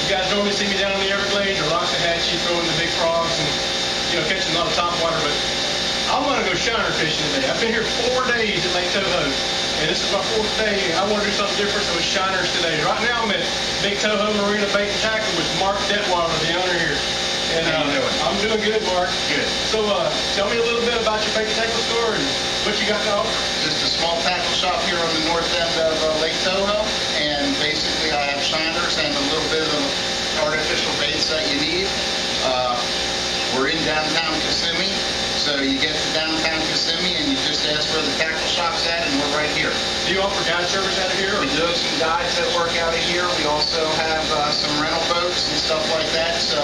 You guys normally see me down in the Everglades or Loxahatchee throwing the big frogs and, you know, catching a lot of topwater, but I want to go shiner fishing today. I've been here 4 days at Lake Toho, and this is my 4th day. I want to do something different, so it's shiners today. Right now I'm at Big Toho Marina Bait and Tackle with Mark Detweiler, the owner here. And how you doing? I'm doing good, Mark. Good. So tell me a little bit about your bait and tackle store and what you got to offer. Just a small tackle shop here on the north end of Lake Toho, and basically I have shiners and a little bit of artificial baits that you need. We're in downtown Kissimmee, so you get to downtown Kissimmee and you just ask where the tackle shop's at, and we're right here. Do you offer guide service out of here? We do have some guides that work out of here. We also have some rental boats and stuff like that, so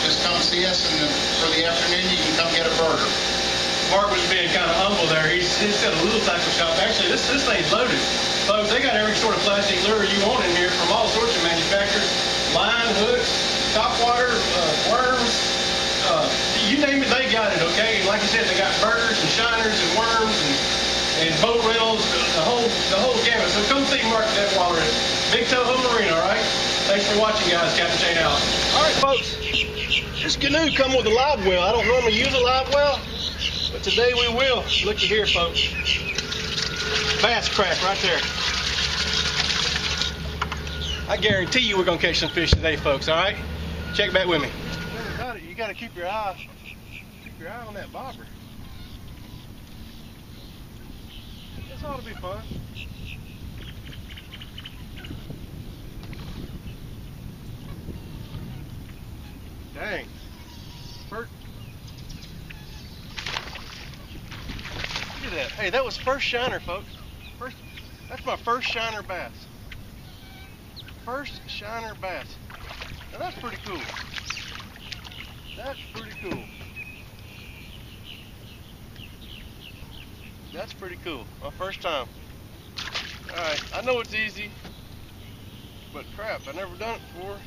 just come see us, and for the afternoon you can come get a burger. Mark was being kind of humble there. He said a little tackle shop. Actually, this thing's loaded. Folks, they got every sort of plastic lure you want in here from all sorts of manufacturers. Line, hooks, topwater, worms. You name it, they got it, okay? And like I said, they got burgers and shiners and worms and boat rentals, the whole gamut. So come see Mark Detweiler at Big Toho Marina, all right? Thanks for watching, guys. Captain Shane out. All right, folks. This canoe come with a live well. I don't normally use a live well, but today we will. Looky here, folks. Bass crack right there. I guarantee you we're gonna catch some fish today, folks. All right? Check back with me. You gotta keep your eye on that bobber. This ought to be fun. Dang. Look at that. Hey, that was first shiner, folks. That's my first shiner bass. First shiner bass. Now that's pretty cool. That's pretty cool. That's pretty cool. My first time. Alright, I know it's easy, but crap, I never done it before.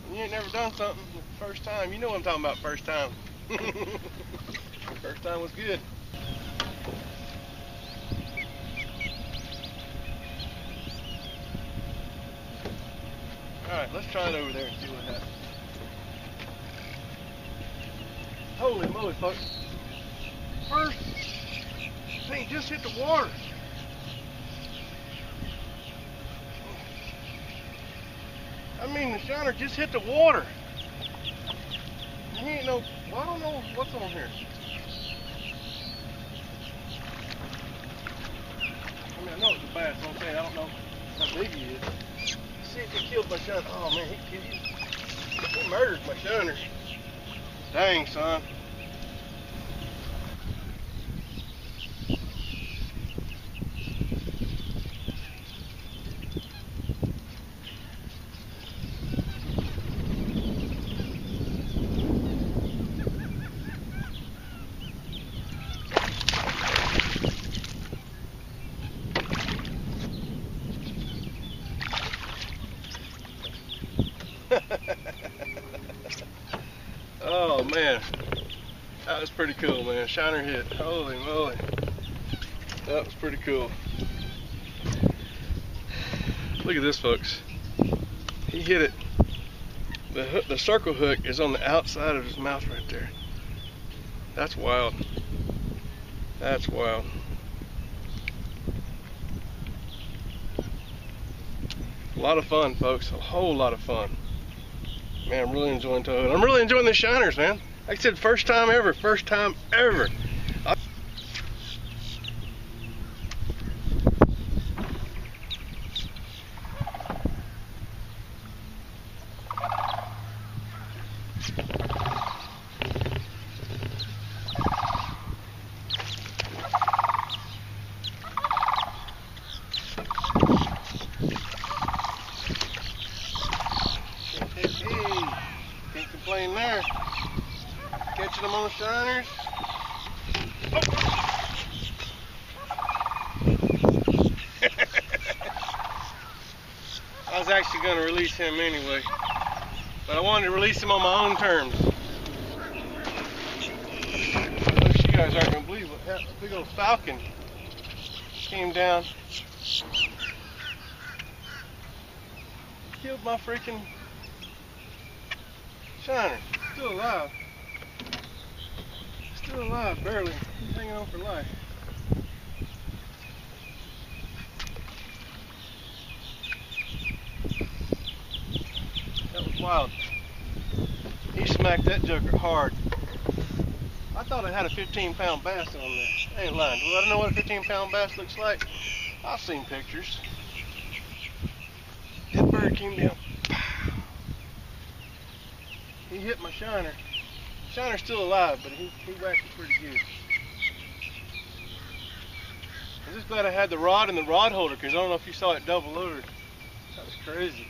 When you ain't never done something the first time, you know what I'm talking about first time. First time was good. Alright, let's try it over there and see what happens. Holy moly, folks. First thing just hit the water. I mean, the shiner just hit the water. He ain't no, well, I don't know what's on here. I mean, I know it's a bass, okay, I don't know how big he is. Let's see if he killed my shiner. Oh man, he murdered my shiner. Dang, son. Oh man, that was pretty cool, man. Shiner hit. Holy moly, that was pretty cool. Look at this, folks. He hit it. The circle hook is on the outside of his mouth right there. That's wild. That's wild. A lot of fun, folks. A whole lot of fun. Man, I'm really enjoying Toho. I'm really enjoying the shiners, man. Like I said, first time ever. First time ever. Can't complain there. Catching them on the shiners. Oh. I was actually going to release him anyway, but I wanted to release him on my own terms. You guys aren't going to believe what happened. A big old falcon came down, killed my freaking Shiner, still alive. Still alive, barely. He's hanging on for life. That was wild. He smacked that joker hard. I thought it had a 15-pound bass on there. I ain't lying. Well, I don't know what a 15-pound bass looks like. I've seen pictures. That bird came down. He hit my shiner. Shiner's still alive, but he whacked it pretty good. I'm just glad I had the rod and the rod holder, because I don't know if you saw it double loaded. That was crazy.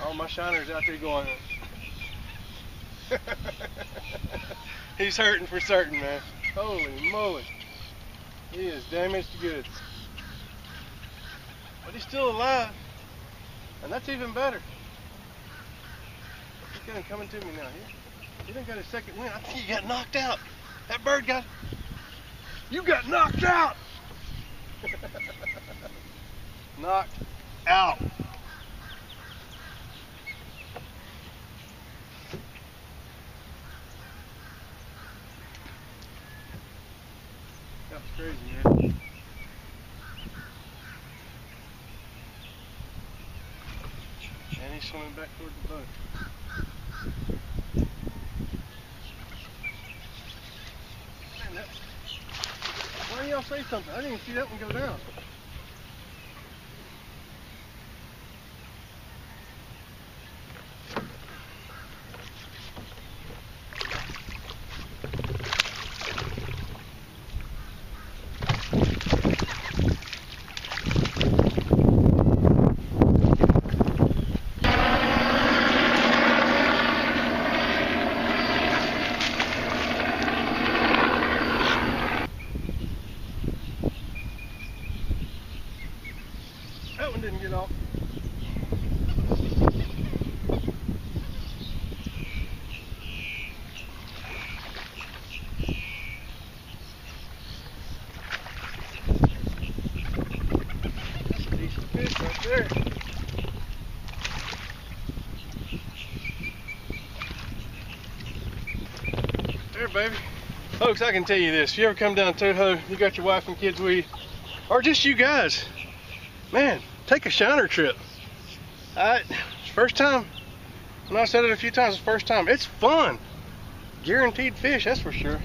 Oh, my shiner's out there going. He's hurting for certain, man. Holy moly. He is damaged goods. But he's still alive. And that's even better. He's kind of coming to me now. He done got a second win. I think he got knocked out. That bird got... You got knocked out! Knocked out. That was crazy, man. And he's swimming back toward the boat. Man, why didn't y'all say something? I didn't even see that one go down. That one didn't get off. That's a decent fish right there. There, baby. Folks, I can tell you this. If you ever come down to Toho, you got your wife and kids with you, or just you guys, man, take a shiner trip. First time, and I said it a few times, it's the first time. It's fun. Guaranteed fish, that's for sure.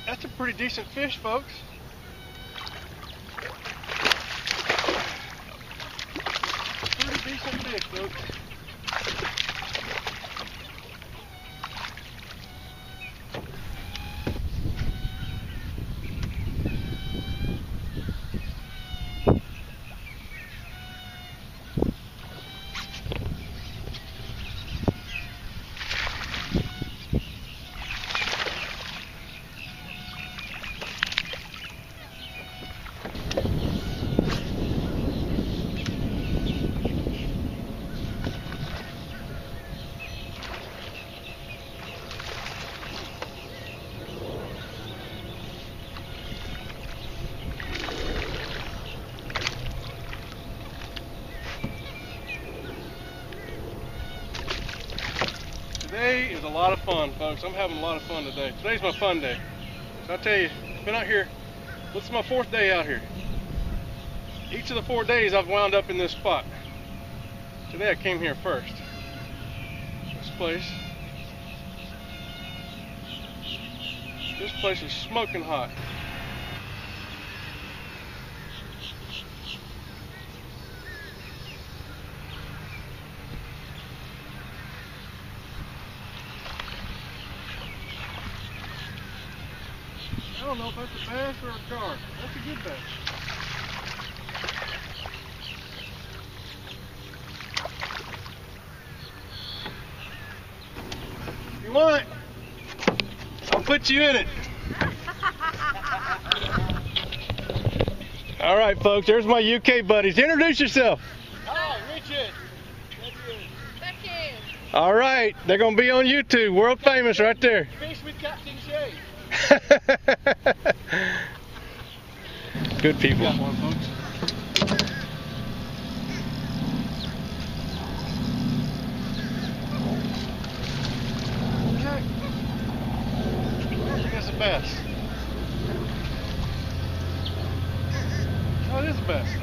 That's a pretty decent fish, folks. Pretty decent fish, folks. Today is a lot of fun, folks. I'm having a lot of fun today. Today's my fun day. So I tell you, I've been out here, this is my 4th day out here. Each of the 4 days I've wound up in this spot. Today I came here first. This place is smoking hot. I don't know if that's a bass or a carp. That's a good bass. If you want it, I'll put you in it. All right, folks, there's my UK buddies. Introduce yourself. Hi, Richard. Becky. All right, they're gonna be on YouTube, world famous right there. Fish with Captain Shay. Good people. Got one, folks. Okay. Here's the best. Oh, it is the best.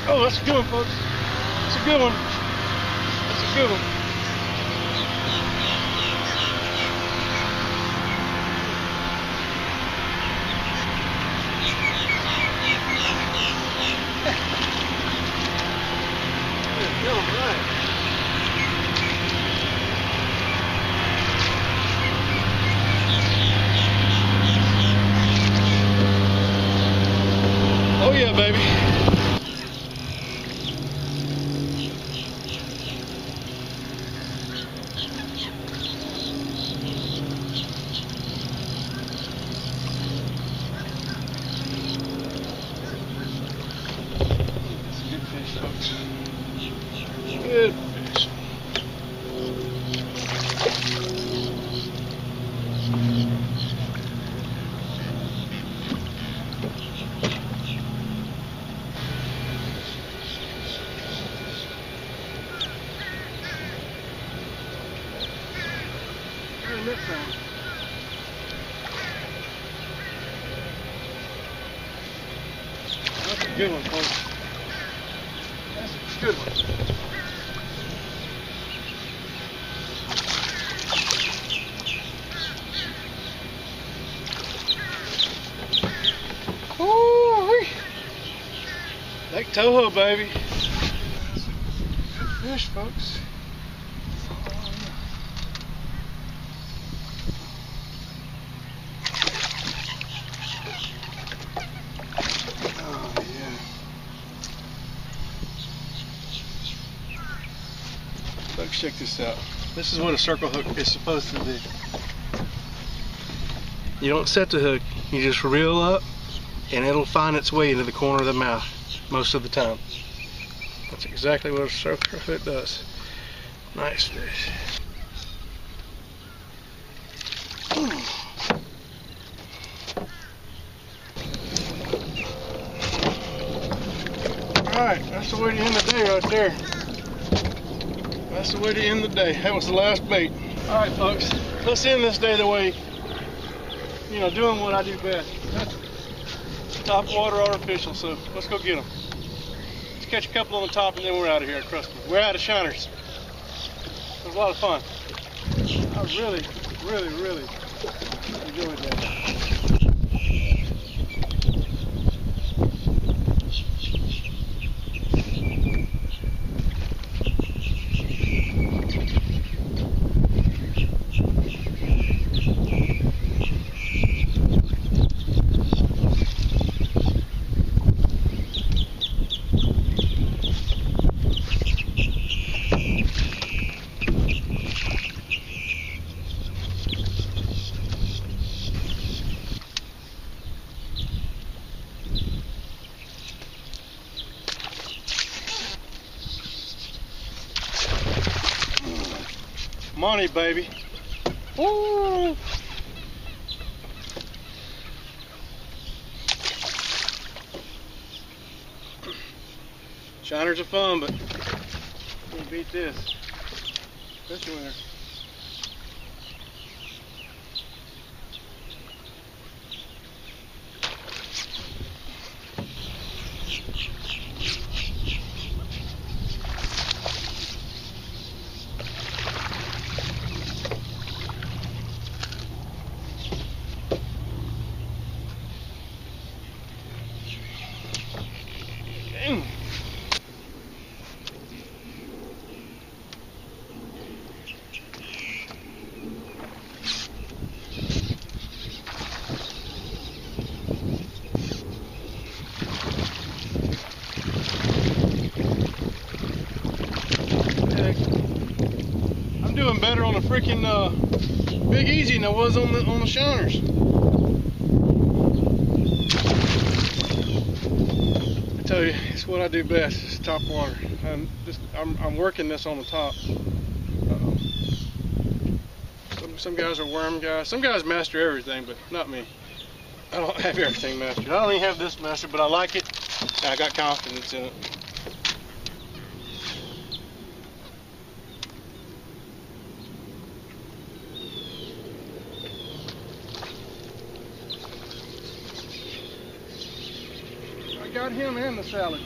Oh, that's a good one, folks. That's a good one. That's a good one. All right. Oh yeah, baby. Good fish. Turn this on. That's a good one, folks. That's a good one. Ooh-wee. Lake Toho, baby. Good fish, folks. Oh, yeah. Folks, check this out. This is what a circle hook is supposed to do. You don't set the hook, you just reel up and it'll find its way into the corner of the mouth most of the time. That's exactly what a circle hook does. Nice fish. Alright, that's the way to end the day right there. That's the way to end the day. That was the last bait. Alright folks, let's end this day the way, you know, doing what I do best. That's top water artificial, so let's go get them. Let's catch a couple on the top and then we're out of here, trust me. We're out of shiners. It was a lot of fun. I really enjoyed that. Money, baby. Woo! Shiners are fun, but can't beat this. Especially when they're I'm doing better on the freaking Big Easy than I was on the shiners. tell you, it's what I do best. It's top water. I'm working this on the top. Some guys are worm guys. Some guys master everything, but not me. I don't have everything mastered. I don't even have this mastered, but I like it. And I got confidence in it. I got him and the salad.